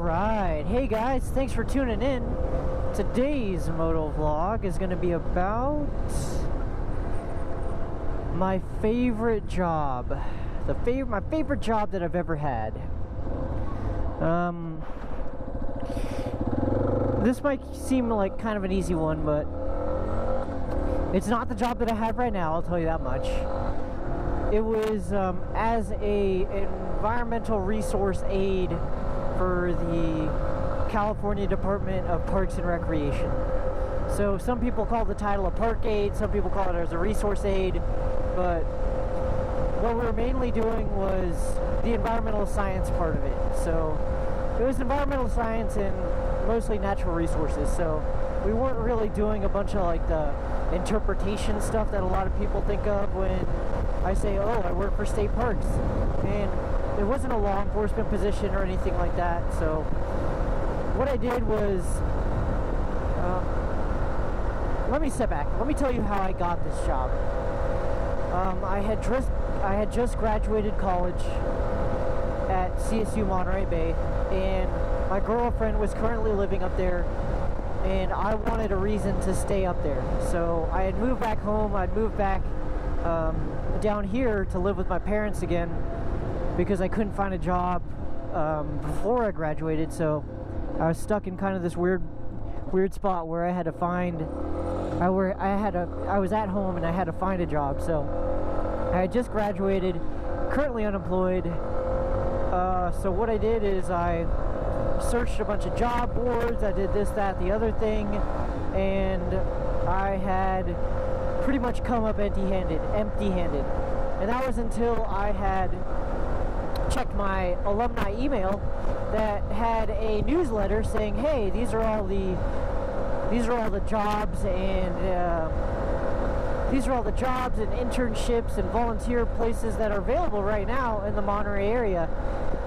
Alright, hey guys, thanks for tuning in. Today's motovlog is going to be about my favorite job. My favorite job that I've ever had. This might seem like kind of an easy one, but it's not the job that I have right now, I'll tell you that much. It was as a environmental resource aide for the California Department of Parks and Recreation. So some people call the title a park aide, some people call it as a resource aide, but what we were mainly doing was the environmental science part of it. So it was environmental science and mostly natural resources. So we weren't really doing a bunch of like the interpretation stuff that a lot of people think of when I say, oh, I work for state parks. And it wasn't a law enforcement position or anything like that. So what I did was, let me step back. Let me tell you how I got this job. I had just graduated college at CSU Monterey Bay, and my girlfriend was currently living up there, and I wanted a reason to stay up there. So I had moved back home. I'd moved back down here to live with my parents again because I couldn't find a job before I graduated. So I was stuck in kind of this weird spot where I had to find. I was at home and I had to find a job. So I had just graduated, currently unemployed. So what I did is I searched a bunch of job boards. I did this, that, the other thing, and I had pretty much come up empty-handed. And that was until I had checked my alumni email that had a newsletter saying, hey, these are all the jobs and internships and volunteer places that are available right now in the Monterey area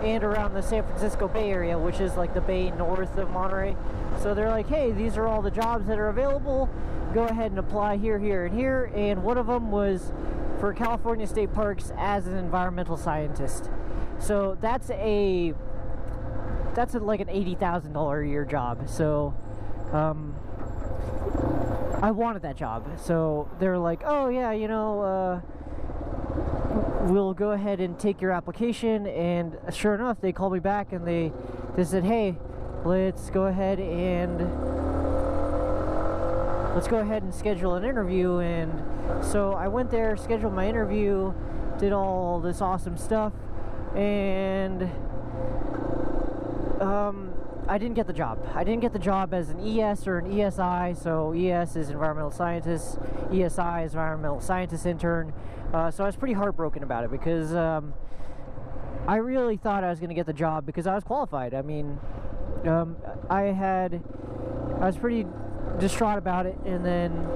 and around the San Francisco Bay Area, which is like the bay north of Monterey. So they're like, hey, these are all the jobs that are available. Go ahead and apply here, here, and here. And one of them was for California State Parks as an environmental scientist. So that's like an $80,000 a year job. So I wanted that job. So they're like, oh yeah, you know, we'll go ahead and take your application. And sure enough, they called me back and they said, hey, let's go ahead and schedule an interview. And so I went there, scheduled my interview, did all this awesome stuff, and I didn't get the job. I didn't get the job as an ES or an ESI. So ES is environmental scientist, ESI is environmental scientist intern. So I was pretty heartbroken about it because I really thought I was going to get the job because I was qualified. I mean, I was pretty distraught about it, and then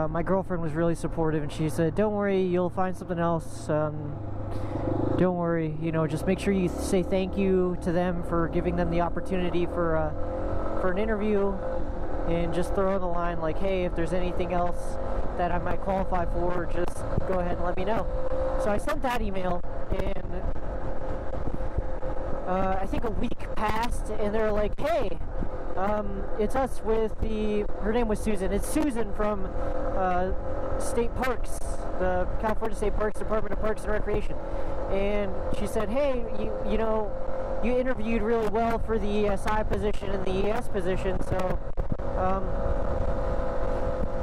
my girlfriend was really supportive, and she said, don't worry, you'll find something else. Don't worry, you know, just make sure you say thank you to them for giving them the opportunity for an interview, and just throw in the line like, hey, if there's anything else that I might qualify for, just go ahead and let me know. So I sent that email, and I think a week passed, and they're like, hey, it's us with her name was Susan. It's Susan from State Parks, the California State Parks Department of Parks and Recreation. And she said, hey, you know, you interviewed really well for the ESI position and the ES position, so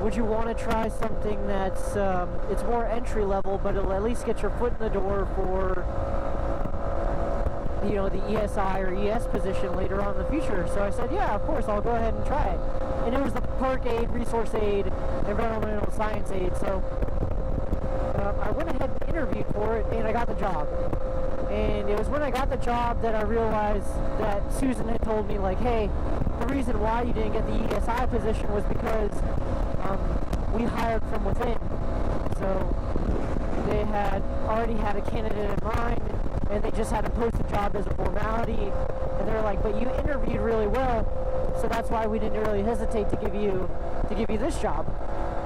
would you want to try something that's it's more entry level, but it'll at least get your foot in the door for, you know, the ESI or ES position later on in the future? So I said, yeah, of course, I'll go ahead and try it. And it was the park aide, resource aide, environmental science aide. So I went ahead and interviewed for it, and I got the job. And it was when I got the job that I realized that Susan had told me, like, hey, the reason why you didn't get the ESI position was because we hired from within. So they had already had a candidate in mind, and they just had to post the job as a formality. And they're like, but you interviewed really well, so that's why we didn't really hesitate to give you this job.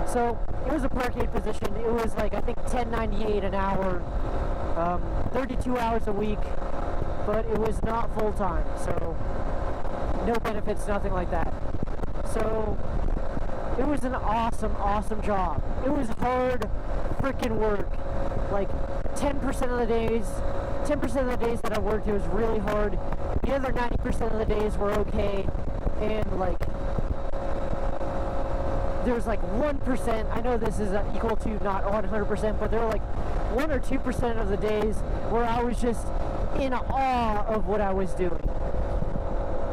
So it was a park aide position. It was like, I think $10.98 an hour, 32 hours a week, but it was not full-time, so no benefits, nothing like that. So it was an awesome job. It was hard freaking work. Like 10% of the days that I worked, it was really hard. The other 90% of the days were okay, and like there's like 1%, I know this is equal to not 100%, but there were like 1 or 2% of the days where I was just in awe of what I was doing.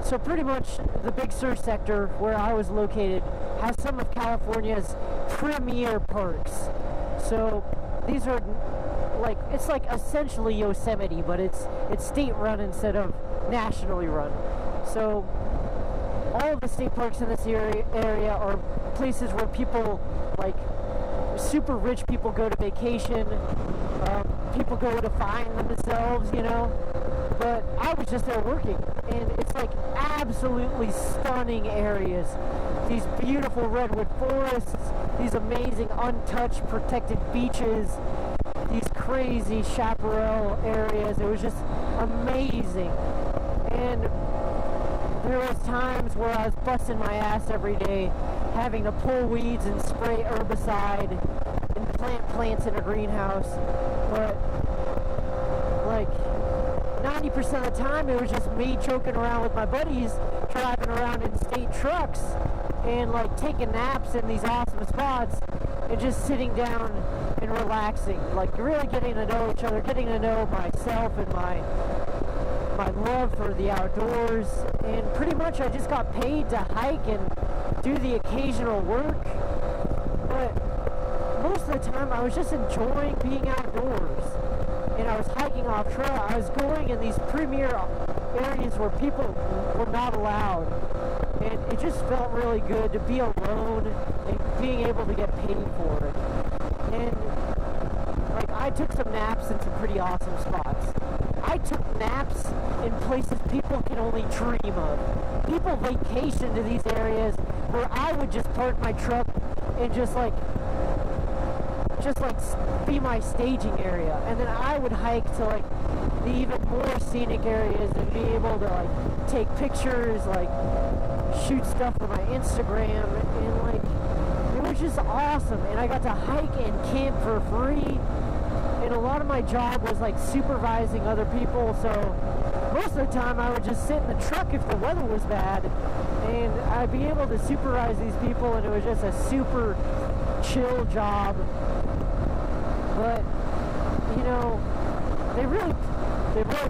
So pretty much the Big Sur sector where I was located has some of California's premier parks. So these are like, it's like essentially Yosemite, but it's state run instead of nationally run. So all of the state parks in this area are places where people, like super rich people, go to vacation. People go to find themselves, you know. But I was just there working, and it's like absolutely stunning areas. These beautiful redwood forests, these amazing untouched protected beaches, these crazy chaparral areas. It was just amazing. And there was times where I was busting my ass every day, having to pull weeds and spray herbicide and plant plants in a greenhouse. But like 90% of the time it was just me joking around with my buddies, driving around in state trucks and like taking naps in these awesome spots and just sitting down and relaxing, like really getting to know each other, getting to know myself and my love for the outdoors. And pretty much I just got paid to hike and do the occasional work, but most of the time I was just enjoying being outdoors. And I was hiking off trail. I was going in these premier areas where people were not allowed, and it just felt really good to be alone and being able to get paid for it. And like I took some naps in some pretty awesome spots. I took naps in places people can only dream of. People vacation to these areas where I would just park my truck and just like be my staging area, and then I would hike to like the even more scenic areas and be able to like take pictures, like shoot stuff for my Instagram, and like it was just awesome. And I got to hike and camp for free, and a lot of my job was like supervising other people, so most of the time I would just sit in the truck if the weather was bad, and I'd be able to supervise these people, and it was just a super chill job. But you know, they really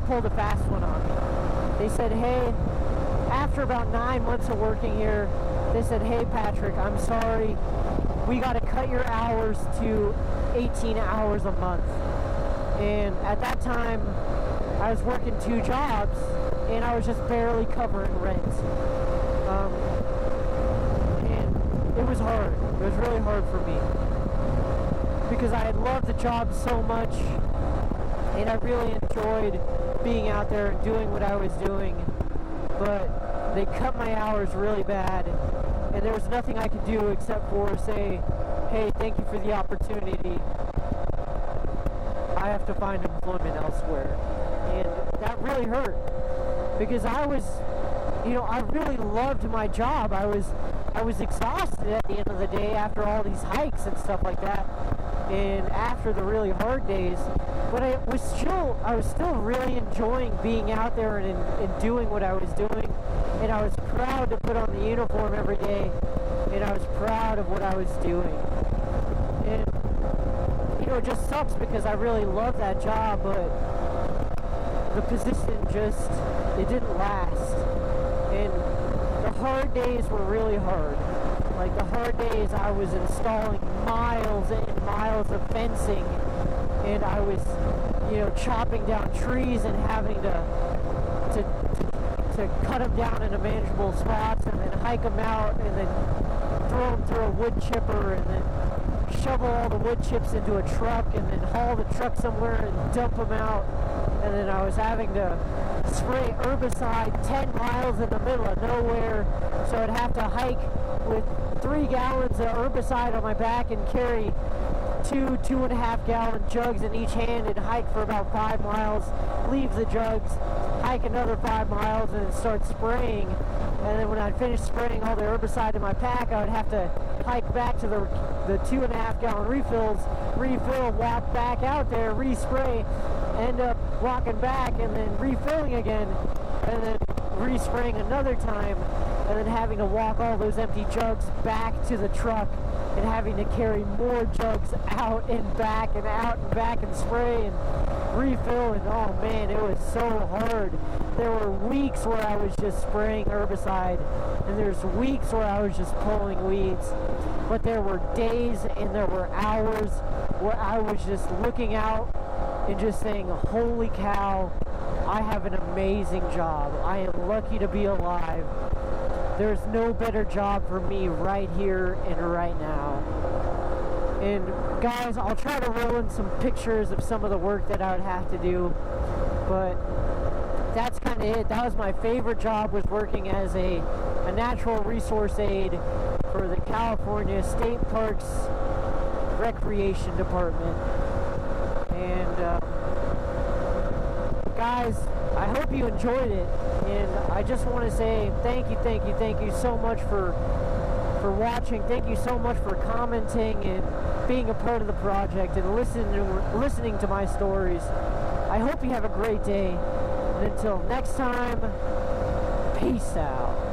pulled a fast one on me. They said, hey, after about 9 months of working here, they said, hey Patrick, I'm sorry, we got to cut your hours to 18 hours a month. And at that time I was working 2 jobs and I was just barely covering rent. And it was hard. It was really hard for me, because I had loved the job so much, and I really enjoyed being out there and doing what I was doing, but they cut my hours really bad, and there was nothing I could do except for say, hey, thank you for the opportunity, I have to find employment elsewhere. And that really hurt, because I was, you know, I really loved my job. I was exhausted at the end of the day after all these hikes and stuff like that, and after the really hard days, but I was still really enjoying being out there and doing what I was doing, and I was proud to put on the uniform every day, and I was proud of what I was doing. And you know, it just sucks because I really love that job, but the position just, it didn't last. And the hard days were really hard. Like the hard days, I was installing miles and miles of fencing, and I was, you know, chopping down trees and having to cut them down into manageable spots, and then hike them out, and then throw them through a wood chipper, and then shovel all the wood chips into a truck, and then haul the truck somewhere and dump them out. And then I was having to spray herbicide 10 miles in the middle of nowhere, so I'd have to hike with 3 gallons of herbicide on my back and carry 2.5 gallon jugs in each hand and hike for about 5 miles, leave the jugs, hike another 5 miles and then start spraying. And then when I'd finish spraying all the herbicide in my pack, I would have to hike back to the 2.5 gallon refills, refill, walk back out there, respray, end up walking back and then refilling again, and then respraying another time, and then having to walk all those empty jugs back to the truck and having to carry more jugs out and back and spray and refill. And oh man, it was so hard. There were weeks where I was just spraying herbicide, and there's weeks where I was just pulling weeds, but there were days and there were hours where I was just looking out and just saying, holy cow, I have an amazing job. I am lucky to be alive. There's no better job for me right here and right now. And guys, I'll try to roll in some pictures of some of the work that I would have to do, but that's kind of it. That was my favorite job, was working as a natural resource aide for the California State Parks Recreation Department. And guys, I hope you enjoyed it, and I just want to say thank you so much for watching. Thank you so much for commenting and being a part of the project and listening to my stories. I hope you have a great day, and until next time, peace out.